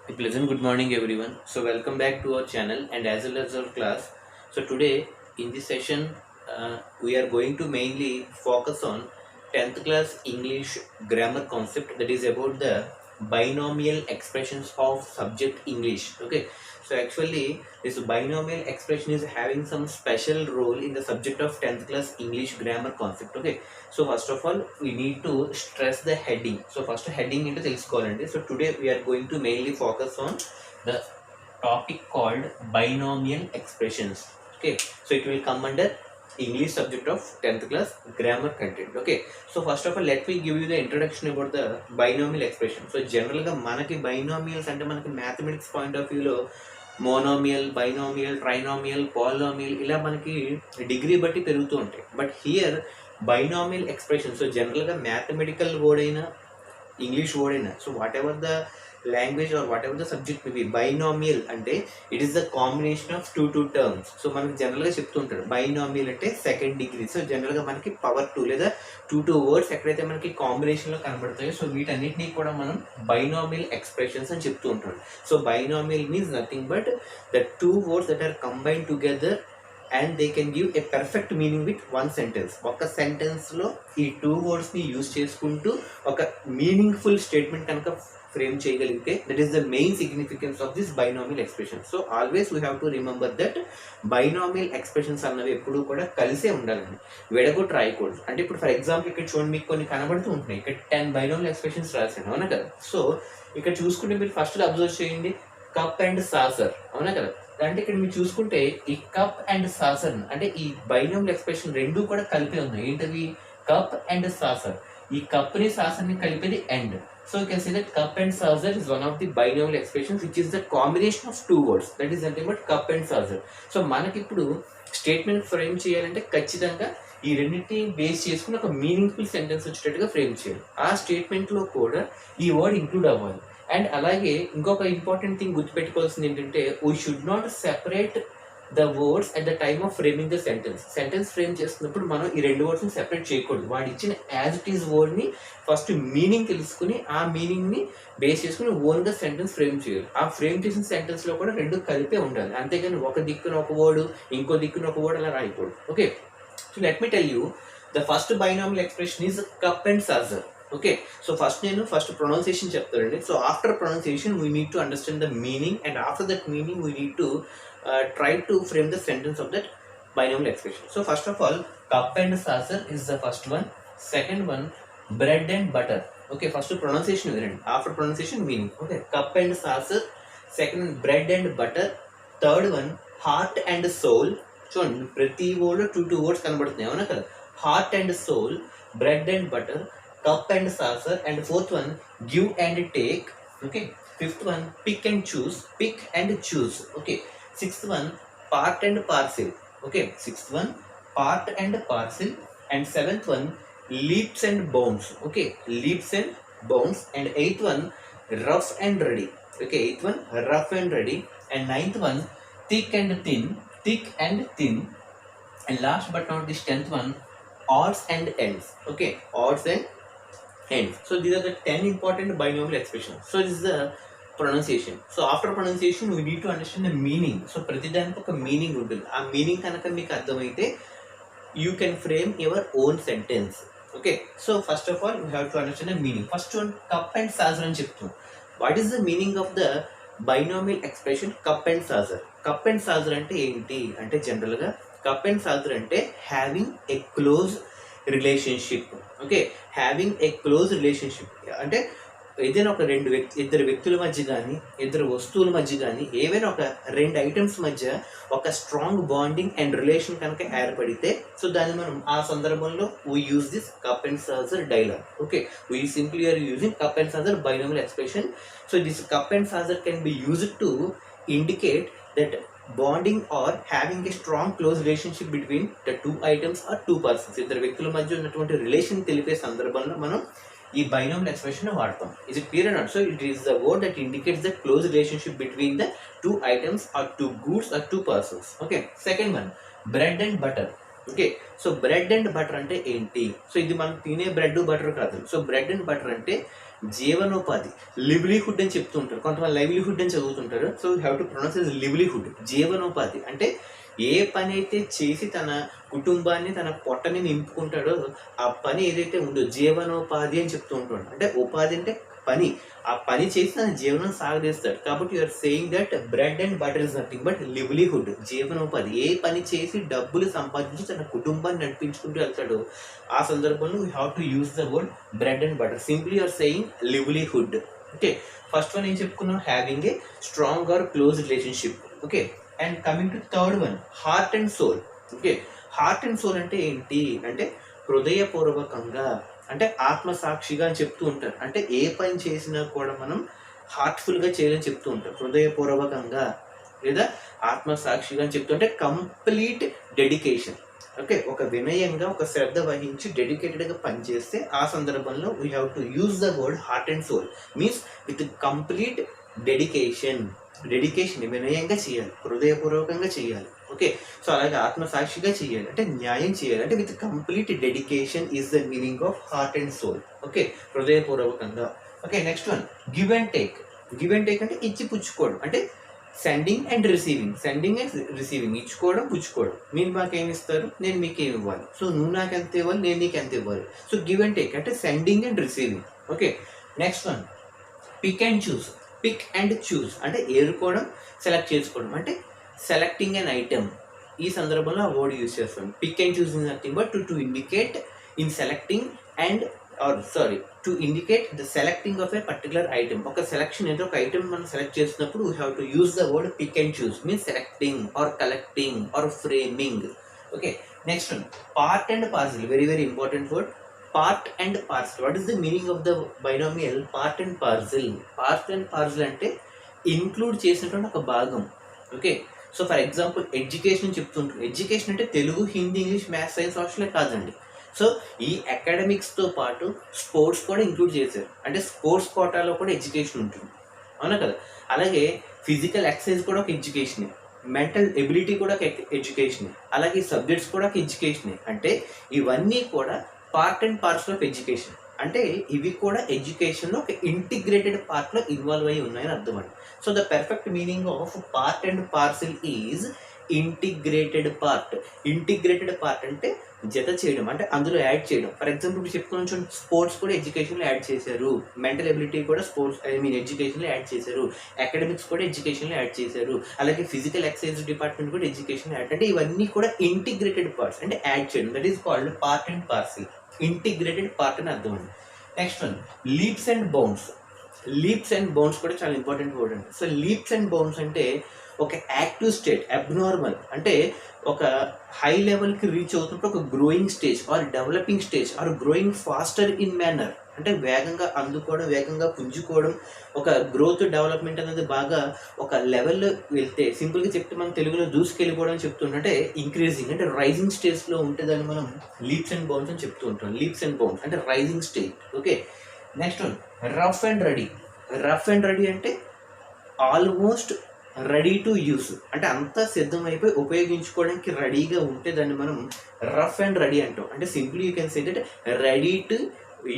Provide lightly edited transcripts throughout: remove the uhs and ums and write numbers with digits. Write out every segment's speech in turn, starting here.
A pleasant good morning, everyone. So, welcome back to our channel and as well as our class. So, today in this session, we are going to mainly focus on 10th class English grammar concept, that is about the binomial expressions of subject English. Okay, so actually, this binomial expression is having some special role in the subject of 10th class English grammar concept. Okay, so first of all, we need to stress the heading. So first heading into తెలుసుకోవాలండి. So today we are going to mainly focus on the topic called binomial expressions. Okay, so it will come under English subject of 10th class grammar content. Okay, so first of all, let me give you the introduction about the binomial expression. So general గా మనకి binomials అంటే మనకి mathematics point of view లో monomial, binomial, trinomial, polynomial ఇలా మనకి degree బట్టి పెరుగుతూ ఉంటాయి. But here binomial expression, so జనరల్గా మ్యాథమెటికల్ వర్డ్ అయినా ఇంగ్లీష్ వర్డ్ అయినా, so whatever the language or whatever the subject maybe, binomial అంటే it is the combination of two terms. So మనకి జనరల్గా చెప్తుంటారు బైనామియల్ అంటే సెకండ్ డిగ్రీ. సో జనరల్గా మనకి పవర్ టూ లేదా టూ వర్డ్స్ ఎక్కడైతే మనకి కాంబినేషన్లో కనబడతాయో సో వీటన్నిటినీ కూడా మనం బైనామియల్ ఎక్స్ప్రెషన్స్ అని చెప్తూ ఉంటాం. So binomial means nothing but the two words that are combine together and they can give a perfect meaning with one sentence. ఒక సెంటెన్స్లో ఈ టూ వర్డ్స్ని యూజ్ చేసుకుంటూ ఒక మీనింగ్ఫుల్ స్టేట్మెంట్ కనుక ఫ్రేమ్ చేయగలిగితే that is the main significance of this binomial expression. So always we have to remember that binomial expressions అన్నవి ఎప్పుడూ కూడా కలిసే ఉండాలండి, విడగొట్టి రాయకూడదు. అంటే ఇప్పుడు ఫర్ ఎగ్జాంపుల్ ఇక్కడ చూడండి, మీకు కొన్ని కనబడుతూ ఉంటున్నాయి. ఇక్కడ 10 బైనామియల్ ఎక్స్ప్రెషన్స్ రాశాను, అవునా కదా. సో ఇక్కడ చూసుకుంటే మీరు ఫస్ట్ అబ్జర్వ్ చేయండి, కప్ అండ్ సాసర్, అవునా కదా. అంటే ఇక్కడ మీరు చూసుకుంటే ఈ కప్ అండ్ సాసర్ అంటే ఈ బైనామియల్ ఎక్స్ప్రెషన్ రెండు కూడా కలిపే ఉన్నాయి. ఏంటవి? Cup and saucer. ఈ కప్ ని సాసర్ ని కలిపేది and. So you can see that cup and saucer is one of the binomial expressions which is the combination of two words, that is nothing but cup and saucer. So మనకి ఇప్పుడు statement frame చేయాలంటే ఖచ్చితంగా ఈ రెండింటిని base చేసుకుని ఒక meaningful sentence వచ్చేటట్టుగా frame చేయాలి. ఆ స్టేట్మెంట్ లో కూడా ఈ వర్డ్ ఇంక్లూడ్ అవ్వాలి. అండ్ అలాగే ఇంకొక ఇంపార్టెంట్ థింగ్ గుర్తుపెట్టుకోవాల్సింది ఏంటంటే we should not separate the words at the time of framing the sentence. Sentence frame చేస్తున్నప్పుడు మనం ఈ రెండు వర్డ్స్ని సెపరేట్ చేయకూడదు. వాడు ఇచ్చిన యాజ్ ఇట్ ఈస్ వర్డ్ని ఫస్ట్ మీనింగ్ తెలుసుకుని ఆ మీనింగ్ని బేస్ చేసుకుని ఓన్గా సెంటెన్స్ ఫ్రేమ్ చేయాలి. ఆ ఫ్రేమ్ చేసిన సెంటెన్స్లో కూడా రెండు కలిపే ఉండాలి, అంతేగాని ఒక దిక్కున ఒక వర్డ్ ఇంకో దిక్కున ఒక వర్డ్ అలా రాయకూడదు. Okay, so let me tell you the first binomial expression is cup and saucer. Okay, so నేను ఫస్ట్ ప్రొనౌన్సియేషన్ చెప్తానండి. So after pronunciation we need to understand the meaning and after that meaning we need to try to frame the sentence of that binomial expression. So first of all, cup and saucer is the first one. Second one, bread and butter. Okay, first pronunciation vinnandi, after pronunciation meaning. Okay, cup and saucer. Second one, bread and butter. Third one, heart and soul. చూడండి ప్రతి word two words కనబడుతున్నాయి, అవునా కదా. Heart and soul, bread and butter, cup and saucer. And fourth one, give and take. Okay, fifth one, pick and choose, pick and choose. Okay, sixth one, part and parcel. Okay, sixth one, part and parcel. And seventh one, leaps and bounds. Okay, leaps and bounds. And eighth one, rough and ready. Okay, eighth one, rough and ready. And ninth one, thick and thin, thick and thin. And last but not least, 10th one, odds and ends. Okay, odds and ends. So these are the 10 important binomial expressions. So this is the pronunciation. So after pronunciation we need to understand the meaning. So ప్రతిదానికి ఒక meaning ఉంటుంది. ఆ meaning కనుక మీకు అర్థమైతే you can frame your own sentence. Okay, so first of all you have to understand the meaning. First one cup and saucer అని చెప్తాం. What is the meaning of the binomial expression cup and saucer? Cup and saucer అంటే ఏంటి అంటే జనరల్గా cup and saucer అంటే having a close relationship. Okay, having a close relationship అంటే ఏదైనా ఒక ఇద్దరు వ్యక్తుల మధ్య కానీ ఇద్దరు వస్తువుల మధ్య కానీ ఏవైనా ఒక రెండు ఐటమ్స్ మధ్య ఒక స్ట్రాంగ్ బాండింగ్ అండ్ రిలేషన్ కనుక ఏర్పడితే సో దాన్ని మనం ఆ సందర్భంలో we use this cup and saucer dialogue. Okay, we simply are using cup and saucer binomial expression. So this cup and saucer can be used to indicate that bonding or having a strong close relationship between the two items or two persons. ఇద్దరు వ్యక్తుల మధ్య ఉన్నటువంటి relation తెలిపే సందర్భంలో మనం ఈ binomial expression వాడతాం. Is it clear not? So it is the word that indicates the close relationship between the two items or two goods or two persons. Okay, second one, bread and butter. Okay, so bread and butter అంటే ఏంటి? So ఇది మనం తినే bread butter కాదు. So bread and butter అంటే జీవనోపాధి, livelihood అని చెప్తూ ఉంటారు, కొంతమంది లైవ్లీహుడ్ అని చదువుతుంటారు. So you have to pronounce is livelihood. జీవనోపాధి అంటే ఏ పని అయితే చేసి తన కుటుంబాన్ని తన పొట్టని నింపుకుంటాడో ఆ పని ఏదైతే ఉందో జీవనోపాధి అని చెప్తూ ఉంటాడు. అంటే ఉపాధి అంటే పని, ఆ పని చేసి తన జీవనం సాగదీస్తాడు. కాబట్టి you're saying that bread and butter is nothing but livelihood, జీవనోపాధి. ఏ పని చేసి డబ్బులు సంపాదించి తన కుటుంబాన్ని నడిపించుకుంటూ వెళ్తాడో ఆ సందర్భంలో we have to use the word bread and butter. Simply you're saying livelihood. Okay, first one ఏం చెప్పుకున్నాం, having a strong or close relationship. Okay, and coming to third one, heart and soul. Okay, heart and soul అంటే ఏంటి అంటే హృదయపూర్వకంగా, అంటే ఆత్మసాక్షిగా అని చెప్తూ ఉంటారు. అంటే ఏ పని చేసినా కూడా మనం హార్ట్ఫుల్గా చేయాలని చెప్తూ ఉంటారు, హృదయపూర్వకంగా లేదా ఆత్మసాక్షిగా అని చెప్తూ అంటే కంప్లీట్ డెడికేషన్. ఓకే, ఒక వినయంగా ఒక శ్రద్ధ వహించి డెడికేటెడ్గా పనిచేస్తే ఆ సందర్భంలో we have to use the word heart and soul. Means with complete dedication. Dedication వినయంగా చేయాలి, హృదయపూర్వకంగా చేయాలి. ఓకే, సో అలాగే ఆత్మసాక్షిగా చేయాలి అంటే న్యాయం చేయాలి. అంటే with complete dedication is the meaning of heart and soul. Okay, హృదయపూర్వకంగా. Okay, next one, give and take. Give and take అంటే ఇచ్చి పుచ్చుకోవడం, అంటే sending and receiving. Sending and receiving, ఇచ్చుకోవడం పుచ్చుకోవడం. మీరు మాకేమి ఇస్తారు, నేను మీకు ఏమి ఇవ్వాలి. సో నువ్వు నాకు ఎంత ఇవ్వాలి, నేను నీకు ఎంత ఇవ్వాలి. సో గివ్ అండ్ టేక్ అంటే sending and receiving. Okay, next one, pick and choose. Pick and choose అంటే ఏరుకోవడం, సెలెక్ట్ చేసుకోవడం. అంటే సెలెక్టింగ్ అన్ ఐటమ్. ఈ సందర్భంలో ఆ వర్డ్ యూజ్ చేస్తాం. Pick and choose is nothing but to indicate in selecting and to indicate the selecting of a particular item. ఒక selection ఏదో ఒక ఐటమ్ మనం సెలెక్ట్ చేసినప్పుడు we have to use the word pick and choose. Means selecting or collecting or framing. Okay, next one, part and parcel. Very very important word, part and parcel. What is the meaning of the binomial part and parcel? Part and parcel అంటే include చేసినటువంటి ఒక భాగం. Okay, so for example education చెప్తుంటారు. Education అంటే Telugu, Hindi, English, maths, science, సోషలే కాదండి. సో ఈ అకాడమిక్స్తో పాటు స్పోర్ట్స్ కూడా ఇంక్లూడ్ చేశారు. అంటే స్పోర్ట్స్ కోటాలో కూడా ఎడ్యుకేషన్ ఉంటుంది, అవునా కదా. అలాగే ఫిజికల్ ఎక్సర్సైజ్ కూడా ఒక ఎడ్యుకేషనే, మెంటల్ ఎబిలిటీ కూడా ఒక ఎడ్యుకేషనే, అలాగే సబ్జెక్ట్స్ కూడా ఒక ఎడ్యుకేషనే. అంటే ఇవన్నీ కూడా part and parcel of education. అంటే ఇవి కూడా ఎడ్యుకేషన్లో ఒక ఇంటిగ్రేటెడ్ పార్ట్లో ఇన్వాల్వ్ అయి ఉన్నాయని అర్థం అండి. So the perfect meaning of part and parcel is integrated part. Integrated part అంటే జత చేయడం, అంటే అందులో యాడ్ చేయడం. ఫర్ ఎగ్జాంపుల్ ఇప్పుడు చెప్పుకున్న స్పోర్ట్స్ కూడా ఎడ్యుకేషన్లో యాడ్ చేశారు, మెంటల్ ఎబిలిటీ కూడా స్పోర్ట్స్ ఎడ్యుకేషన్లో యాడ్ చేశారు, అకాడమిక్స్ కూడా ఎడ్యుకేషన్లో యాడ్ చేశారు, అలాగే ఫిజికల్ ఎక్సర్సైజ్ డిపార్ట్మెంట్ కూడా ఎడ్యుకేషన్లో యాడ్. అంటే ఇవన్నీ కూడా ఇంటిగ్రేటెడ్ పార్ట్స్, అంటే యాడ్ చేయడం. That is called part and parcel. Integrated part అని అర్థం అండి. Next one, లీప్స్ and bounds. లీప్స్ and bounds కూడా చాలా ఇంపార్టెంట్ వర్డ్ అండి. సో లీప్స్ అండ్ బౌండ్స్ అంటే ఒక యాక్టివ్ స్టేట్, అబ్నార్మల్ అంటే ఒక హై లెవెల్కి రీచ్ అవుతున్నప్పుడు ఒక growing stage or developing stage or growing faster in manner. అంటే వేగంగా అందుకోవడం, వేగంగా పుంజుకోవడం, ఒక గ్రోత్ డెవలప్మెంట్ అనేది బాగా ఒక లెవెల్లో వెళ్తే, సింపుల్గా చెప్తే మనం తెలుగులో దూసుకెళ్ళిపోవడం అని చెప్తుంటే ఇంక్రీజింగ్ అంటే రైజింగ్ స్టేజ్లో ఉంటుందని మనం లీప్స్ అండ్ బౌండ్స్ అని చెప్తూ ఉంటాం. లీప్స్ అండ్ బౌండ్స్ అంటే rising stage. Okay, next one, rough and ready. Rough and ready అంటే ఆల్మోస్ట్ రెడీ టు యూస్, అంటే అంతా సిద్ధమైపోయి ఉపయోగించుకోవడానికి రెడీగా ఉంటే దాన్ని మనం రఫ్ అండ్ రెడీ అంటాం. అంటే simply you can say that ready to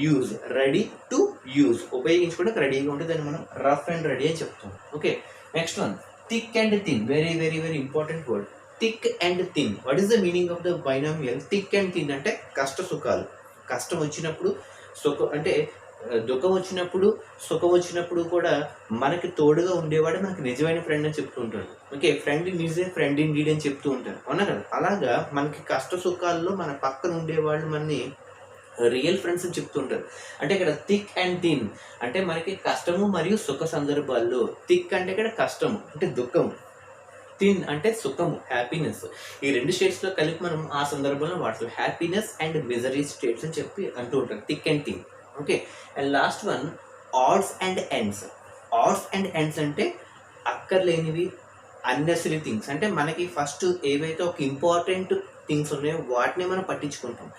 use, ready to use, ఉపయోగించుకోవడానికి రెడీగా ఉంటే దాన్ని మనం రఫ్ అండ్ రెడీ అని చెప్తాం. Okay, next one, thick and thin. Very very very important word, thick and thin. What is the meaning of the binomial thick and thin? అంటే కష్ట సుఖాలు. కష్టం వచ్చినప్పుడు అంటే దుఃఖం వచ్చినప్పుడు, సుఖం వచ్చినప్పుడు కూడా మనకి తోడుగా ఉండేవాడు మనకి నిజమైన ఫ్రెండ్ అని చెప్తూ ఉంటాడు. Okay, friend is a friend in need అని చెప్తూ ఉంటారు, అవునా కదా. అలాగా మనకి కష్ట సుఖాల్లో మన పక్కన ఉండేవాళ్ళు మనని రియల్ ఫ్రెండ్స్ అని చెప్తుంటారు. అంటే ఇక్కడ థిక్ అండ్ థిన్ అంటే మనకి కష్టము మరియు సుఖ సందర్భాల్లో. థిక్ అంటే ఇక్కడ కష్టము అంటే దుఃఖము, థిన్ అంటే సుఖము, హ్యాపీనెస్. ఈ రెండు స్టేట్స్లో కలిపి మనం ఆ సందర్భంలో వాడతాం. హ్యాపీనెస్ అండ్ మిజరీ స్టేట్స్ అని చెప్పి అంటూ ఉంటారు, thick and thin. Okay, and last one, odds and ends. Odds and ends అంటే అక్కర్లేనివి, అన్నెసరీ థింగ్స్. అంటే మనకి ఫస్ట్ ఏవైతే ఒక ఇంపార్టెంట్ థింగ్స్ ఉన్నాయో వాటిని మనం పట్టించుకుంటాం,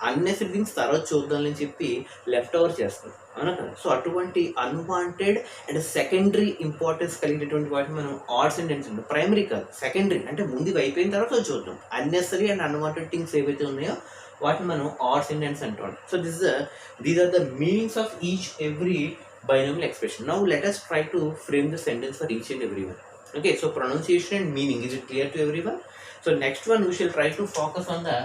అన్నెసరీ థింగ్స్ తర్వాత చూద్దామని చెప్పి లెఫ్ట్ ఓవర్ చేస్తాం, అవునా కదా. సో అటువంటి అన్వాంటెడ్ అండ్ సెకండరీ ఇంపార్టెన్స్ కలిగినటువంటి వాటిని మనం ఆడ్స్ అండ్ ఎండ్స్ ఉంటాం. ప్రైమరీ కాదు, సెకండరీ అంటే ముందు అయిపోయిన తర్వాత చూద్దాం. అన్నెసరీ అండ్ అన్వాంటెడ్ థింగ్స్ ఏవైతే ఉన్నాయో వాటిని మనం ఆర్ సెంటెన్స్ అంటాం. So these are the meanings of each every binomial expression. Now let us try to frame the sentence for each and every one. Okay, so pronunciation and meaning, is it clear to everyone? So next one we shall try to focus on the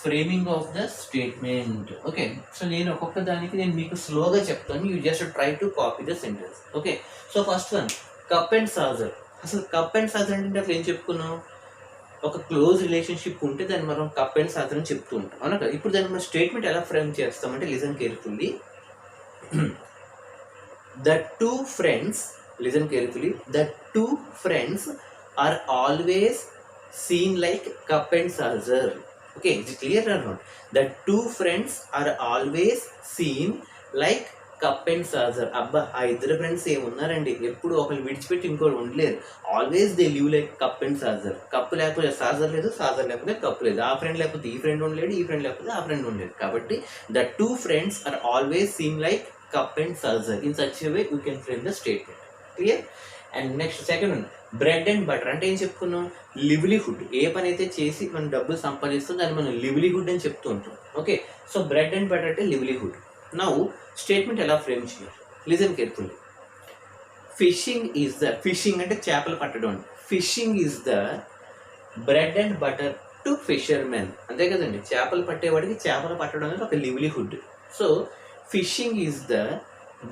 framing of the statement. Okay, so నేను ఒక్కొక్క దానికి నేను మీకు స్లోగా చెప్తాను, you just try to copy the sentence. Okay, so first one, cup and saucer. అసలు cup and సాజర్ అంటే అసలు ఏం చెప్పుకున్నాం, ఒక క్లోజ్ రిలేషన్షిప్ ఉంటే దాన్ని మనం కప్ అండ్ సాజర్ అని చెప్తూ ఉంటాం, అవునా కదా. ఇప్పుడు దాన్ని మనం స్టేట్మెంట్ ఎలా ఫ్రేమ్ చేస్తామంటే listen carefully. The two friends, listen carefully, the two friends are always seen like cup and saucer. Okay, is it clear or not? The two friends are always seen like cup and saucer. అబ్బా, ఆ ఇద్దరు friends ఏమున్నారండి, ఎప్పుడు ఒకరు విడిచిపెట్టి ఇంకోరు ఉండలేరు. Always they live like cup and saucer. Cup లేకపోతే saucer లేదు, సాజర్ లేకపోతే కప్పు లేదు. ఆ ఫ్రెండ్ లేకపోతే ఈ ఫ్రెండ్ ఉండలేడు, ఈ ఫ్రెండ్ లేకపోతే ఆ ఫ్రెండ్ ఉండలేదు. కాబట్టి the two friends are always seen like cup and saucer. In such a way we can frame the statement. Clear? And next, second one, bread and butter. అంటే ఏం చెప్పుకున్నాం, లివ్లీహుడ్. ఏ పని అయితే చేసి మనం డబ్బులు సంపాదిస్తాం దాన్ని మనం లివ్లీహుడ్ అని చెప్తూ ఉంటాం. Okay, so bread and butter అంటే లివ్లీహుడ్. నౌ స్టేట్మెంట్ ఎలా ఫ్రేమ్ చేయాలి, listen carefully. Fishing is the, fishing అంటే చేపలు పట్టడం. Fishing is the bread and butter to fishermen. అంతే కదండి, చేపలు పట్టేవాడికి చేపలు పట్టడం అనేది ఒక livelihood. So fishing is the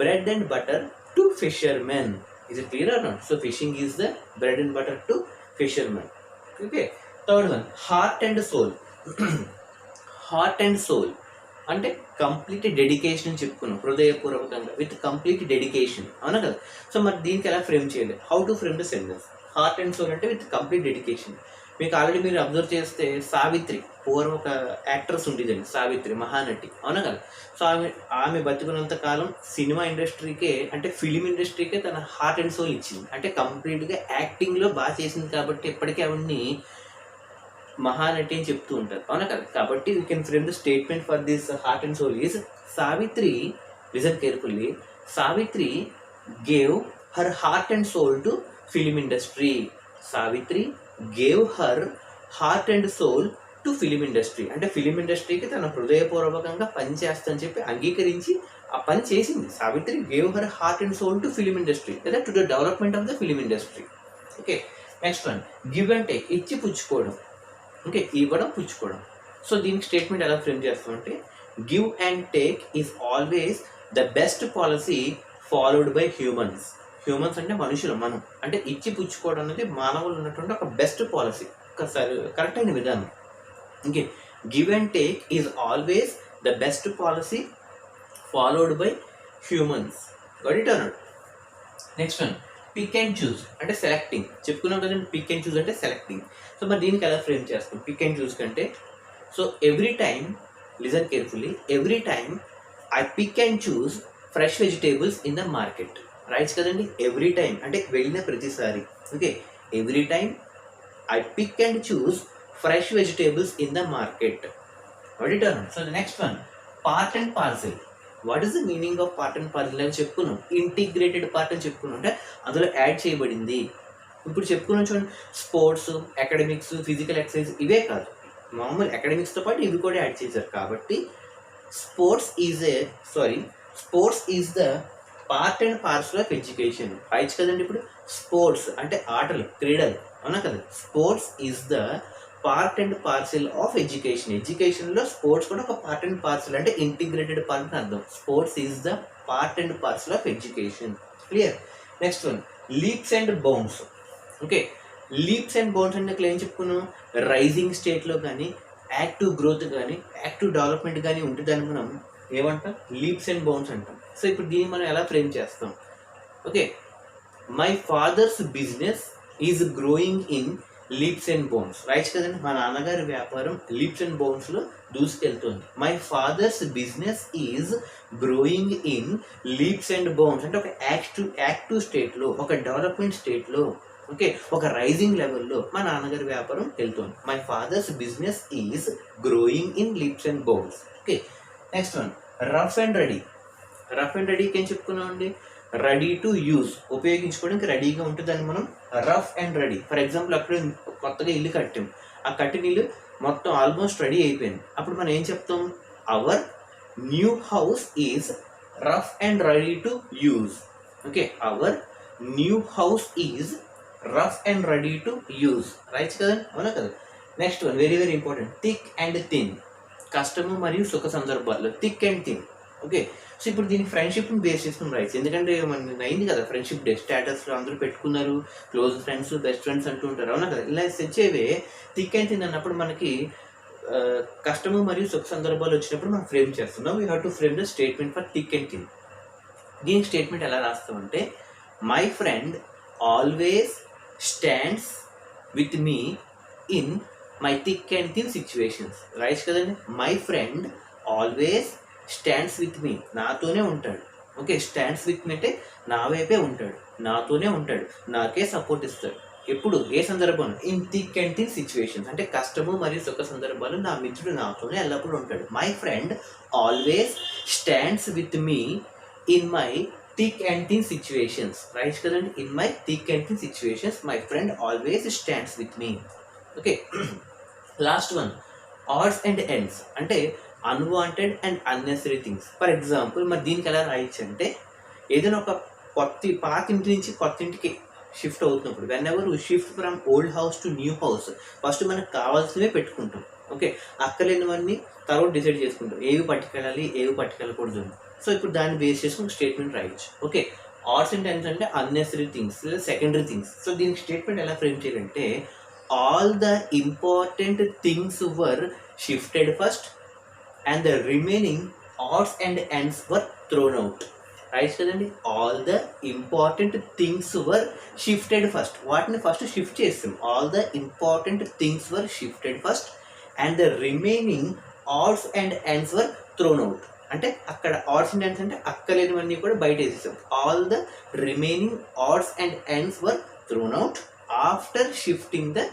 bread and butter to fishermen. Is it clear or not? So fishing is the bread and butter to fishermen. Okay, third one, heart and soul. Heart and soul అంటే complete dedication అని చెప్పుకున్నాం, హృదయపూర్వకంగా, with complete dedication, అవునా కదా. So మరి దీనికి ఎలా frame చేయాలి, how to frame the sentence. Heart and soul అంటే విత్ కంప్లీట్ డెడికేషన్. మీకు ఆల్రెడీ మీరు అబ్జర్వ్ చేస్తే సావిత్రి, పూర్వం ఒక యాక్ట్రెస్ ఉండేదండి సావిత్రి, మహానటి, అవునా కదా. సో ఆమె బతుకున్నంత కాలం సినిమా ఇండస్ట్రీకే, అంటే ఫిలిం ఇండస్ట్రీకే తన హార్ట్ అండ్ సోల్ ఇచ్చింది. అంటే కంప్లీట్గా యాక్టింగ్లో బాగా చేసింది కాబట్టి ఎప్పటికీ ఆవిడ్ని మహానటి అని చెప్తూ ఉంటారు, అవునా కదా. కాబట్టి we can frame the statement for this heart and soul is Savitri, listen carefully, Savitri gave her heart and soul to film industry. Savitri gave her heart and soul to film industry. అంటే ఫిలిం ఇండస్ట్రీకి తన హృదయపూర్వకంగా పని చేస్తని చెప్పి అంగీకరించి ఆ పని చేసింది. Savitri gave her heart and soul to film industry, లేదా to the development of the film industry. Okay, next one, give and take. ఇచ్చి పుచ్చుకోవడం. ఓకే, ఇవ్వడం పుచ్చుకోవడం. సో దీనికి స్టేట్మెంట్ ఎలా ఫ్రేమ్ చేస్తామంటే, give and take is always the best policy followed by humans. Humans అంటే మనుషులు, మనం. అంటే ఇచ్చి పుచ్చుకోవడం అనేది మానవులు ఉన్నటువంటి ఒక బెస్ట్ పాలసీ, కరెక్ట్ అయిన విధానం. Okay, give and take is always the best policy followed by humans. Got it or not? Next one, pick and choose అంటే సెలెక్టింగ్. చెప్పుకున్నాం కదండి, పిక్ అండ్ చూస్ అంటే సెలెక్టింగ్. సో మరి దీనికి ఎలా ఫ్రేమ్ చేస్తాం పిక్ అండ్ చూస్ కంటే? So every time, listen carefully, every time I pick and choose fresh vegetables in the market. Rights కదండి, ఎవ్రీ టైం అంటే వెళ్ళిన ప్రతిసారి. Okay, every time I pick and choose fresh vegetables in the market. What it are? So the next one, part and parcel. What is the meaning of part and parcel అని చెప్పుకున్నాం. Integrated part అని చెప్పుకున్నాం, అంటే అందులో add చేయబడింది. ఇప్పుడు చెప్పుకున్నాం చూడండి, స్పోర్ట్స్, అకాడమిక్స్, ఫిజికల్ ఎక్సర్సైజ్ ఇవే కాదు, మామూలు అకాడమిక్స్తో పాటు ఇవి కూడా యాడ్ చేశారు. కాబట్టి sports is the part and parcel of education. Right కదండి. ఇప్పుడు స్పోర్ట్స్ అంటే ఆటలు, క్రీడలు, అవునా కదా. Sports is the part and parcel of education. ఎడ్యుకేషన్లో స్పోర్ట్స్ కూడా ఒక పార్ట్ అండ్ పార్సల్, అంటే ఇంటిగ్రేటెడ్ పార్ట్ అని అర్థం. Sports is the part and parcel of education. Clear? Next one, లీప్స్ and bounds. Okay, లీప్స్ and bounds అంటే ఏం చెప్పుకున్నాం, రైజింగ్ స్టేట్లో కానీ, యాక్టివ్ గ్రోత్ కానీ, యాక్టివ్ డెవలప్మెంట్ కానీ ఉంటే దాన్ని మనం ఏమంటాం, లీప్స్ అండ్ బౌండ్స్ అంటాం. సో ఇప్పుడు దీన్ని మనం ఎలా ఫ్రేమ్ చేస్తాం? Okay, my father's business is growing in leaps and bounds. Right కదండి, మా నాన్నగారి వ్యాపారం లీప్స్ అండ్ బౌండ్స్లో దూసుకెళ్తుంది. My father's business is growing in leaps and bounds అంటే ఒక యాక్టివ్ స్టేట్లో, ఒక డెవలప్మెంట్ స్టేట్లో, ఓకే, ఒక రైజింగ్ లెవెల్లో మా నాన్నగారి వ్యాపారం వెళ్తుంది. My father's business is growing in leaps and bounds. Okay, next one, rough and ready. Rough and రెడీకి ఏం చెప్పుకున్నామండి, రెడీ టు యూజ్, ఉపయోగించుకోవడానికి రెడీగా ఉంటుంది, దాన్ని మనం rough and ready. For example, అక్కడ కొత్తగా ఇల్లు కట్టాం, ఆ కట్టిన ఇల్లు మొత్తం ఆల్మోస్ట్ రెడీ అయిపోయింది. అప్పుడు మనం ఏం చెప్తాం? Our new house is rough and ready to use. Okay, our new house is rough and ready to use. Right కదండి, అవునా కదా? Next one very very important, thick and thin. కష్టము మరియు సుఖ సందర్భాల్లో thick and thin. Okay, so ఇప్పుడు దీని ఫ్రెండ్షిప్ని base చేసుకుని రైట్స్, ఎందుకంటే మన అయింది కదా ఫ్రెండ్షిప్ డే, స్టేటస్లో అందరూ పెట్టుకున్నారు క్లోజ్ ఫ్రెండ్స్, బెస్ట్ ఫ్రెండ్స్ అంటూ ఉంటారు, అవునా కదా? ఇలా తెచ్చేవే థిక్ అండ్ థిన్ అన్నప్పుడు మనకి కష్టము మరియు సుఖ సందర్భాలు వచ్చినప్పుడు మనం ఫ్రేమ్ చేస్తున్నాం. We have to frame the statement for thick and thin. దీనికి స్టేట్మెంట్ ఎలా రాస్తామంటే, my friend always stands with me in my thick and thin situations. Right కదండి, my friend always stands with me, నాతోనే ఉంటాడు. Okay, stands with మీ అంటే నా వైపే ఉంటాడు, నాతోనే ఉంటాడు, నాకే సపోర్ట్ ఇస్తాడు. ఎప్పుడు, ఏ సందర్భంలో? In thick and thin situations అంటే కష్టము మరియు సుఖ సందర్భాలు నా మిత్రుడు నాతోనే ఎల్లప్పుడూ ఉంటాడు. My friend always stands with me in my thick and thin situations. Right కదండి, in my thick and thin situations my friend always stands with me. Okay, last one, odds and ends అంటే unwanted and unnecessary things. For example మరి దీనికి ఎలా రాయొచ్చు అంటే, ఏదైనా ఒక పాత ఇంటి నుంచి కొత్త ఇంటికి షిఫ్ట్ అవుతున్నప్పుడు, when ever we shift from old house to new house, first మనకు కావాల్సినవే పెట్టుకుంటాం. ఓకే, అక్కర్లేనివన్నీ తర్వాత డిసైడ్ చేసుకుంటాం, ఏవి పట్టుకెళ్ళాలి ఏవి పట్టుకెళ్ళకూడదు. సో ఇప్పుడు దాన్ని బేస్ చేసుకుని స్టేట్మెంట్ రాయొచ్చు. ఓకే, ఆడ్స్ అండ్ ఎండ్స్ అంటే unnecessary things, secondary things. So దీనికి స్టేట్మెంట్ ఎలా ఫ్రేమ్ చేయాలంటే, all the important things were shifted first and the remaining odds and ends were thrown out. Right కదండి, all the important things were shifted first, వాటిని first shift చేస్తాం. All the important things were shifted first and the remaining odds and ends were thrown out. అంటే అక్కడ odds and ends అంటే అక్కలేనివన్నీ కూడా బయట వేసేసాం. All the remaining odds and ends were thrown out after shifting the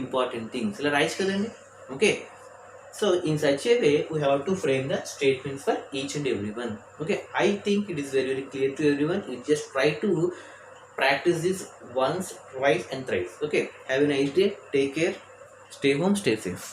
important things. ఇలా right కదండి. Okay, so in such a way we have to frame the statements for each and every one. Okay, I think it is very very clear to everyone. You just try to practice this once, twice and thrice. Okay, have a nice day, take care, stay home, stay safe.